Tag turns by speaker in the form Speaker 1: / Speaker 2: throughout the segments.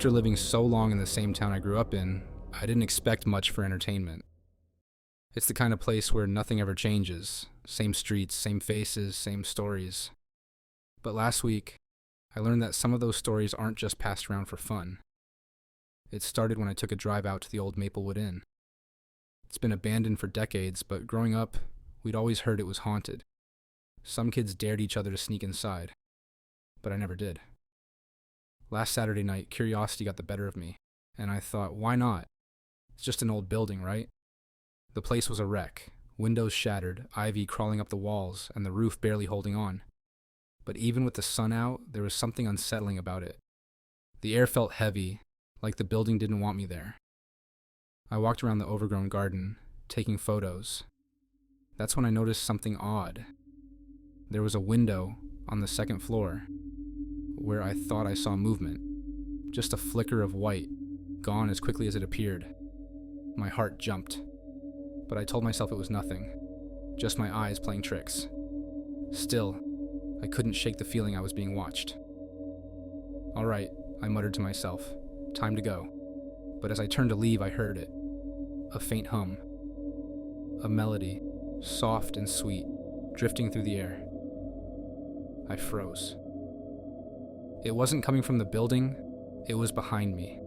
Speaker 1: After living so long in the same town I grew up in, I didn't expect much for entertainment. It's the kind of place where nothing ever changes. Same streets, same faces, same stories. But last week, I learned that some of those stories aren't just passed around for fun. It started when I took a drive out to the old Maplewood Inn. It's been abandoned for decades, but growing up, we'd always heard it was haunted. Some kids dared each other to sneak inside, but I never did. Last Saturday night, curiosity got the better of me, and I thought, why not? It's just an old building, right? The place was a wreck, windows shattered, ivy crawling up the walls, and the roof barely holding on. But even with the sun out, there was something unsettling about it. The air felt heavy, like the building didn't want me there. I walked around the overgrown garden, taking photos. That's when I noticed something odd. There was a window on the second floor where I thought I saw movement. Just a flicker of white, gone as quickly as it appeared. My heart jumped, but I told myself it was nothing, just my eyes playing tricks. Still, I couldn't shake the feeling I was being watched. All right, I muttered to myself, time to go. But as I turned to leave, I heard it. A faint hum. A melody, soft and sweet, drifting through the air. I froze. It wasn't coming from the building, it was behind me.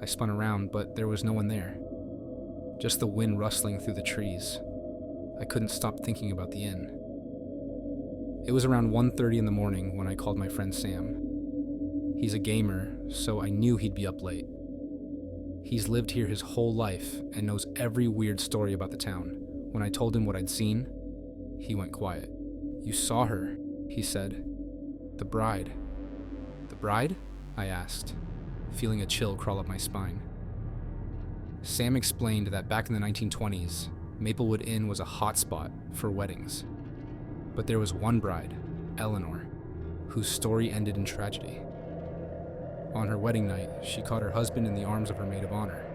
Speaker 1: I spun around, but there was no one there. Just the wind rustling through the trees. I couldn't stop thinking about the inn. It was around 1:30 in the morning when I called my friend Sam. He's a gamer, so I knew he'd be up late. He's lived here his whole life and knows every weird story about the town. When I told him what I'd seen, he went quiet. "You saw her," he said. "The bride." "The bride?" I asked, feeling a chill crawl up my spine. Sam explained that back in the 1920s, Maplewood Inn was a hotspot for weddings. But there was one bride, Eleanor, whose story ended in tragedy. On her wedding night, she caught her husband in the arms of her maid of honor.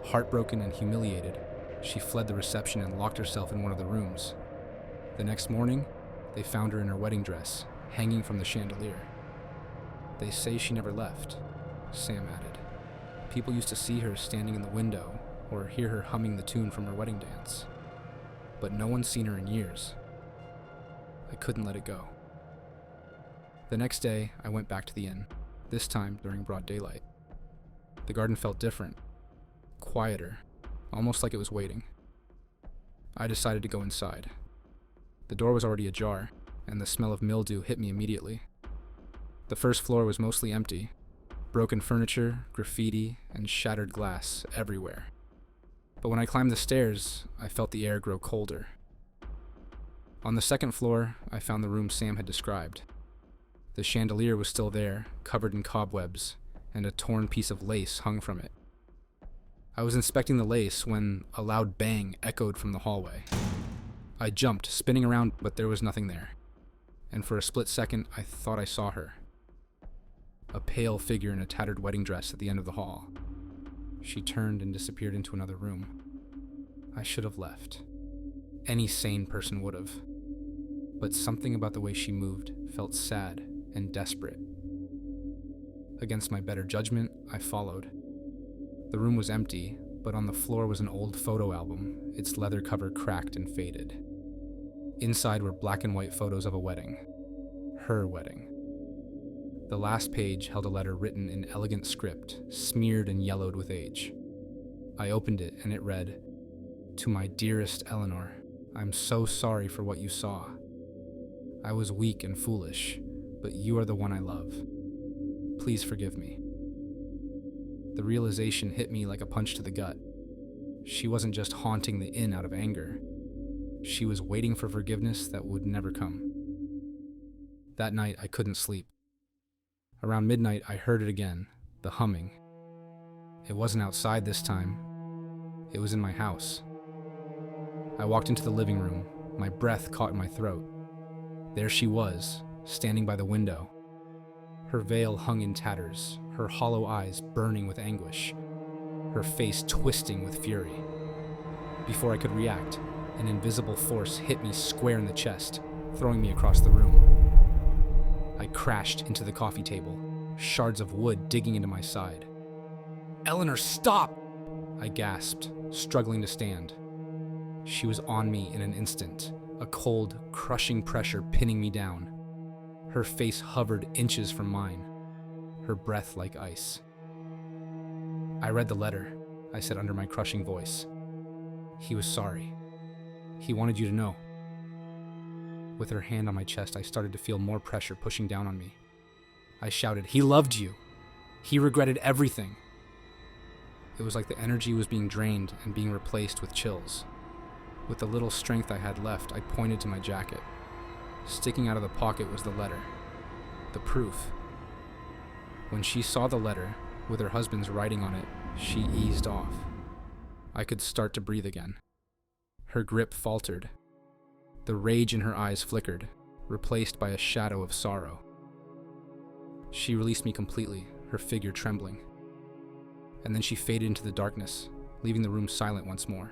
Speaker 1: Heartbroken and humiliated, she fled the reception and locked herself in one of the rooms. The next morning, they found her in her wedding dress, hanging from the chandelier. "They say she never left," Sam added. "People used to see her standing in the window or hear her humming the tune from her wedding dance. But no one's seen her in years." I couldn't let it go. The next day, I went back to the inn, this time during broad daylight. The garden felt different, quieter, almost like it was waiting. I decided to go inside. The door was already ajar, and the smell of mildew hit me immediately. The first floor was mostly empty, broken furniture, graffiti, and shattered glass everywhere. But when I climbed the stairs, I felt the air grow colder. On the second floor, I found the room Sam had described. The chandelier was still there, covered in cobwebs, and a torn piece of lace hung from it. I was inspecting the lace when a loud bang echoed from the hallway. I jumped, spinning around, but there was nothing there. And for a split second, I thought I saw her. A pale figure in a tattered wedding dress at the end of the hall. She turned and disappeared into another room. I should have left. Any sane person would have. But something about the way she moved felt sad and desperate. Against my better judgment, I followed. The room was empty, but on the floor was an old photo album, its leather cover cracked and faded. Inside were black and white photos of a wedding. Her wedding. The last page held a letter written in elegant script, smeared and yellowed with age. I opened it and it read, "To my dearest Eleanor, I'm so sorry for what you saw. I was weak and foolish, but you are the one I love. Please forgive me." The realization hit me like a punch to the gut. She wasn't just haunting the inn out of anger. She was waiting for forgiveness that would never come. That night, I couldn't sleep. Around midnight, I heard it again, the humming. It wasn't outside this time. It was in my house. I walked into the living room, my breath caught in my throat. There she was, standing by the window. Her veil hung in tatters, her hollow eyes burning with anguish, her face twisting with fury. Before I could react, an invisible force hit me square in the chest, throwing me across the room. I crashed into the coffee table, shards of wood digging into my side. "Eleanor, stop!" I gasped, struggling to stand. She was on me in an instant, a cold, crushing pressure pinning me down. Her face hovered inches from mine, her breath like ice. "I read the letter," I said under my crushing voice. "He was sorry. He wanted you to know." With her hand on my chest, I started to feel more pressure pushing down on me. I shouted, "He loved you. He regretted everything." It was like the energy was being drained and being replaced with chills. With the little strength I had left, I pointed to my jacket. Sticking out of the pocket was the letter, the proof. When she saw the letter, with her husband's writing on it, she eased off. I could start to breathe again. Her grip faltered. The rage in her eyes flickered, replaced by a shadow of sorrow. She released me completely, her figure trembling. And then she faded into the darkness, leaving the room silent once more.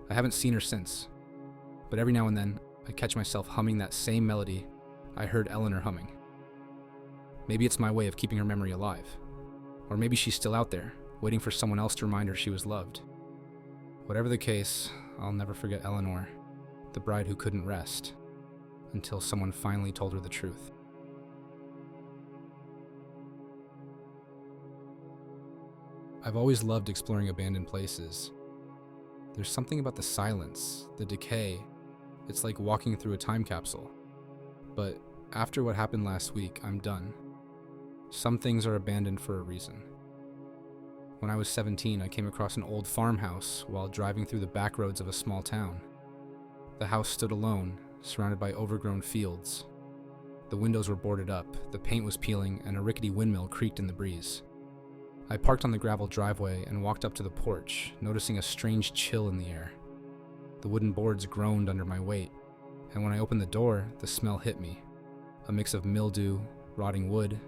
Speaker 1: I haven't seen her since, but every now and then I catch myself humming that same melody I heard Eleanor humming. Maybe it's my way of keeping her memory alive. Or maybe she's still out there, waiting for someone else to remind her she was loved. Whatever the case, I'll never forget Eleanor, the bride who couldn't rest, until someone finally told her the truth. I've always loved exploring abandoned places. There's something about the silence, the decay. It's like walking through a time capsule. But after what happened last week, I'm done. Some things are abandoned for a reason. When I was 17, I came across an old farmhouse while driving through the back roads of a small town. The house stood alone, surrounded by overgrown fields. The windows were boarded up, the paint was peeling, and a rickety windmill creaked in the breeze. I parked on the gravel driveway and walked up to the porch, noticing a strange chill in the air. The wooden boards groaned under my weight, and when I opened the door, the smell hit me. A mix of mildew, rotting wood,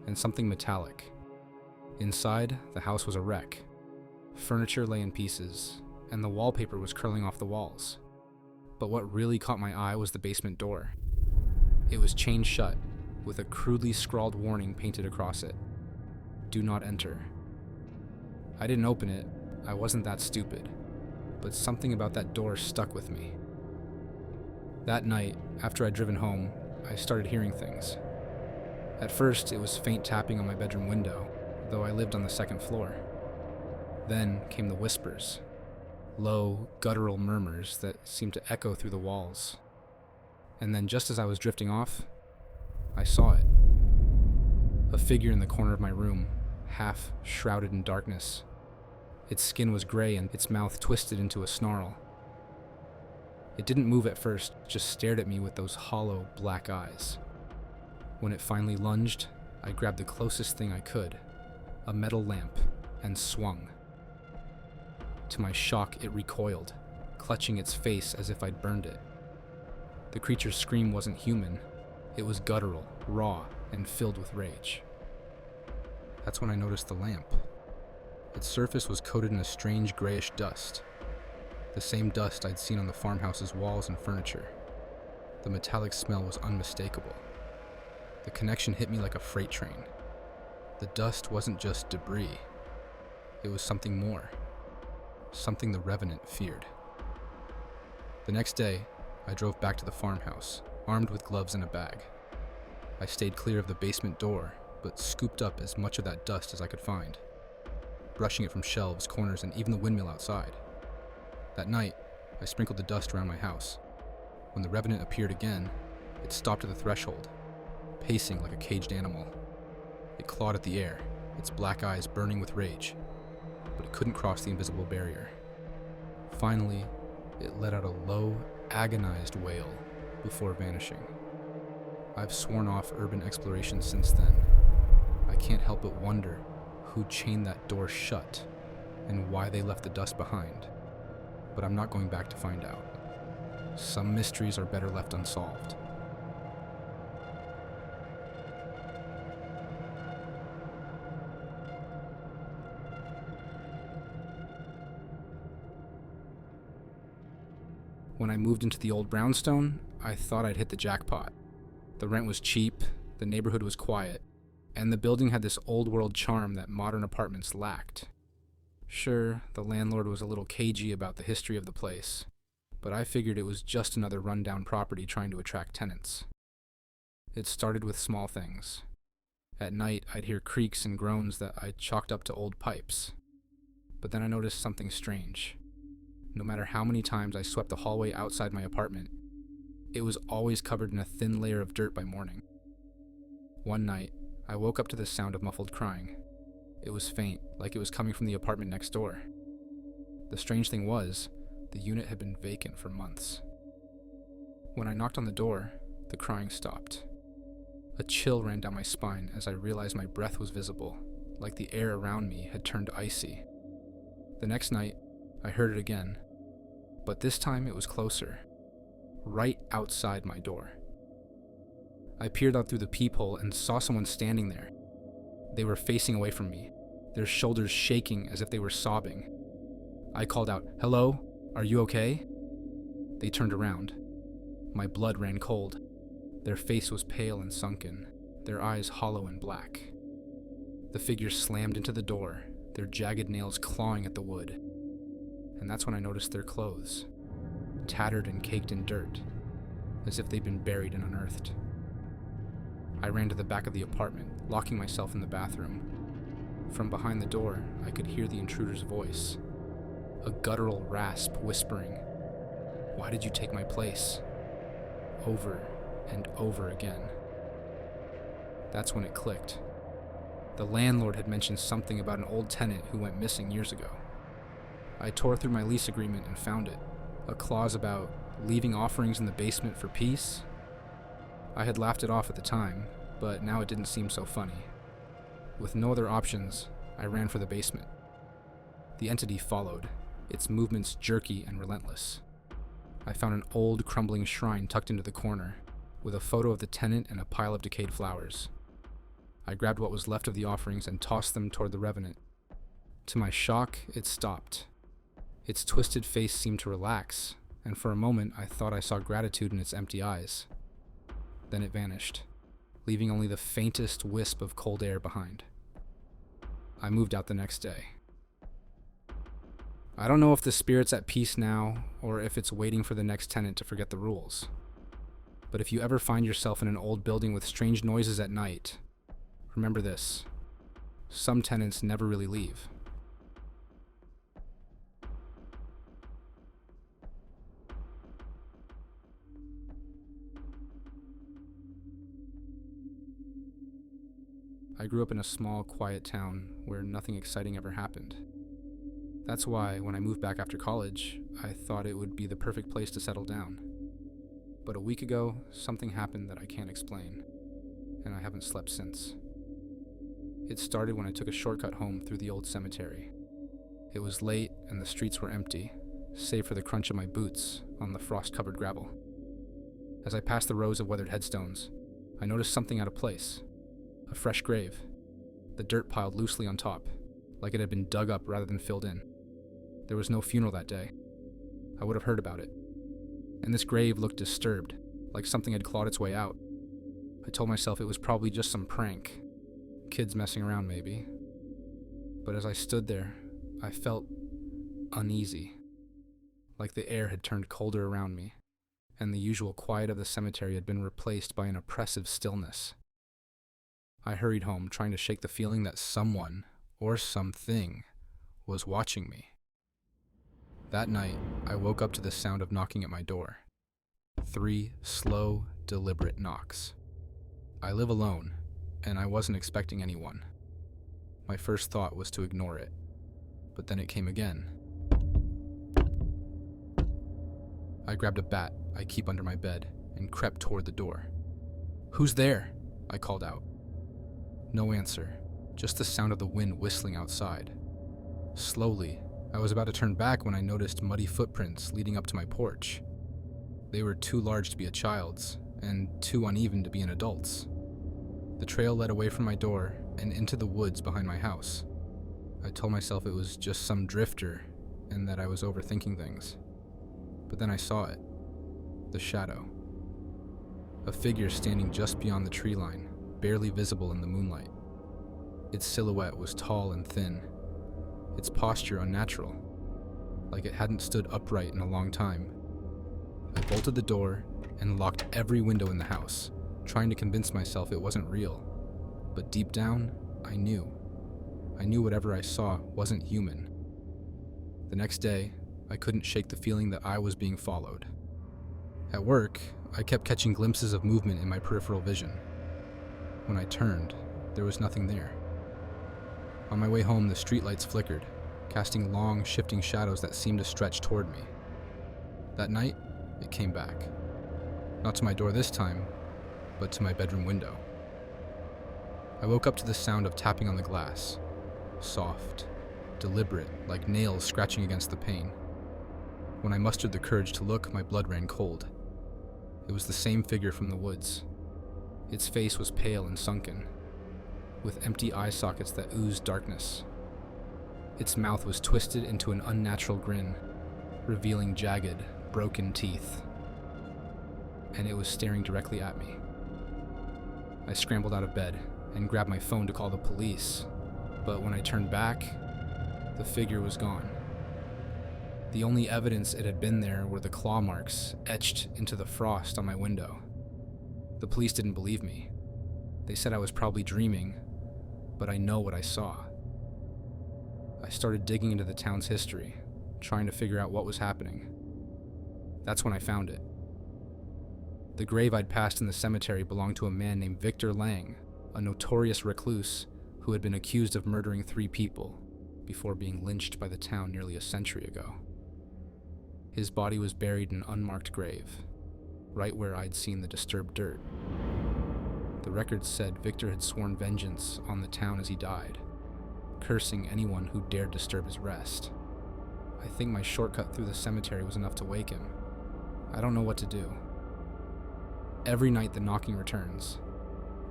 Speaker 1: and something metallic. Inside, the house was a wreck. Furniture lay in pieces, and the wallpaper was curling off the walls. But what really caught my eye was the basement door. It was chained shut, with a crudely scrawled warning painted across it. "Do not enter." I didn't open it, I wasn't that stupid, but something about that door stuck with me. That night, after I'd driven home, I started hearing things. At first, it was faint tapping on my bedroom window, though I lived on the second floor. Then came the whispers, low, guttural murmurs that seemed to echo through the walls. And then just as I was drifting off, I saw it. A figure in the corner of my room, half shrouded in darkness. Its skin was gray and its mouth twisted into a snarl. It didn't move at first, just stared at me with those hollow, black eyes. When it finally lunged, I grabbed the closest thing I could, a metal lamp, and swung. To my shock, it recoiled, clutching its face as if I'd burned it. The creature's scream wasn't human. It was guttural, raw, and filled with rage. That's when I noticed the lamp. Its surface was coated in a strange grayish dust. The same dust I'd seen on the farmhouse's walls and furniture. The metallic smell was unmistakable. The connection hit me like a freight train. The dust wasn't just debris. It was something more. Something the Revenant feared. The next day, I drove back to the farmhouse, armed with gloves and a bag. I stayed clear of the basement door, but scooped up as much of that dust as I could find, brushing it from shelves, corners, and even the windmill outside. That night, I sprinkled the dust around my house. When the Revenant appeared again, it stopped at the threshold, pacing like a caged animal. It clawed at the air, its black eyes burning with rage, but it couldn't cross the invisible barrier. Finally, it let out a low, agonized wail before vanishing. I've sworn off urban exploration since then. I can't help but wonder who chained that door shut and why they left the dust behind. But I'm not going back to find out. Some mysteries are better left unsolved. When I moved into the old brownstone, I thought I'd hit the jackpot. The rent was cheap, the neighborhood was quiet, and the building had this old-world charm that modern apartments lacked. Sure, the landlord was a little cagey about the history of the place, but I figured it was just another rundown property trying to attract tenants. It started with small things. At night, I'd hear creaks and groans that I chalked up to old pipes. But then I noticed something strange. No matter how many times I swept the hallway outside my apartment, it was always covered in a thin layer of dirt by morning. One night, I woke up to the sound of muffled crying. It was faint, like it was coming from the apartment next door. The strange thing was, the unit had been vacant for months. When I knocked on the door, the crying stopped. A chill ran down my spine as I realized my breath was visible, like the air around me had turned icy. The next night, I heard it again, but this time it was closer, right outside my door. I peered out through the peephole and saw someone standing there. They were facing away from me, their shoulders shaking as if they were sobbing. I called out, "Hello? Are you okay?" They turned around. My blood ran cold. Their face was pale and sunken, their eyes hollow and black. The figure slammed into the door, their jagged nails clawing at the wood. And that's when I noticed their clothes, tattered and caked in dirt, as if they'd been buried and unearthed. I ran to the back of the apartment, locking myself in the bathroom. From behind the door, I could hear the intruder's voice, a guttural rasp whispering, "Why did you take my place?" Over and over again. That's when it clicked. The landlord had mentioned something about an old tenant who went missing years ago. I tore through my lease agreement and found it, a clause about leaving offerings in the basement for peace. I had laughed it off at the time, but now it didn't seem so funny. With no other options, I ran for the basement. The entity followed, its movements jerky and relentless. I found an old, crumbling shrine tucked into the corner, with a photo of the tenant and a pile of decayed flowers. I grabbed what was left of the offerings and tossed them toward the Revenant. To my shock, it stopped. Its twisted face seemed to relax, and for a moment I thought I saw gratitude in its empty eyes. Then it vanished, leaving only the faintest wisp of cold air behind. I moved out the next day. I don't know if the spirit's at peace now, or if it's waiting for the next tenant to forget the rules. But if you ever find yourself in an old building with strange noises at night, remember this: some tenants never really leave. I grew up in a small, quiet town where nothing exciting ever happened. That's why, when I moved back after college, I thought it would be the perfect place to settle down. But a week ago, something happened that I can't explain, and I haven't slept since. It started when I took a shortcut home through the old cemetery. It was late and the streets were empty, save for the crunch of my boots on the frost-covered gravel. As I passed the rows of weathered headstones, I noticed something out of place. A fresh grave, the dirt piled loosely on top, like it had been dug up rather than filled in. There was no funeral that day. I would have heard about it. And this grave looked disturbed, like something had clawed its way out. I told myself it was probably just some prank. Kids messing around, maybe. But as I stood there, I felt uneasy, like the air had turned colder around me, and the usual quiet of the cemetery had been replaced by an oppressive stillness. I hurried home, trying to shake the feeling that someone, or something, was watching me. That night, I woke up to the sound of knocking at my door. 3 slow, deliberate knocks. I live alone, and I wasn't expecting anyone. My first thought was to ignore it, but then it came again. I grabbed a bat I keep under my bed and crept toward the door. "Who's there?" I called out. No answer, just the sound of the wind whistling outside. Slowly, I was about to turn back when I noticed muddy footprints leading up to my porch. They were too large to be a child's, and too uneven to be an adult's. The trail led away from my door and into the woods behind my house. I told myself it was just some drifter, and that I was overthinking things. But then I saw it. The shadow. A figure standing just beyond the tree line, barely visible in the moonlight. Its silhouette was tall and thin, its posture unnatural, like it hadn't stood upright in a long time. I bolted the door and locked every window in the house, trying to convince myself it wasn't real. But deep down, I knew. I knew whatever I saw wasn't human. The next day, I couldn't shake the feeling that I was being followed. At work, I kept catching glimpses of movement in my peripheral vision. When I turned, there was nothing there. On my way home, the streetlights flickered, casting long, shifting shadows that seemed to stretch toward me. That night, it came back. Not to my door this time, but to my bedroom window. I woke up to the sound of tapping on the glass. Soft, deliberate, like nails scratching against the pane. When I mustered the courage to look, my blood ran cold. It was the same figure from the woods. Its face was pale and sunken, with empty eye sockets that oozed darkness. Its mouth was twisted into an unnatural grin, revealing jagged, broken teeth. And it was staring directly at me. I scrambled out of bed and grabbed my phone to call the police, but when I turned back, the figure was gone. The only evidence it had been there were the claw marks etched into the frost on my window. The police didn't believe me. They said I was probably dreaming, but I know what I saw. I started digging into the town's history, trying to figure out what was happening. That's when I found it. The grave I'd passed in the cemetery belonged to a man named Victor Lang, a notorious recluse who had been accused of murdering 3 people before being lynched by the town nearly a century ago. His body was buried in an unmarked grave, right where I'd seen the disturbed dirt. The records said Victor had sworn vengeance on the town as he died, cursing anyone who dared disturb his rest. I think my shortcut through the cemetery was enough to wake him. I don't know what to do. Every night the knocking returns.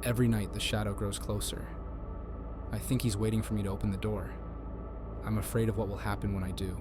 Speaker 1: Every night the shadow grows closer. I think he's waiting for me to open the door. I'm afraid of what will happen when I do.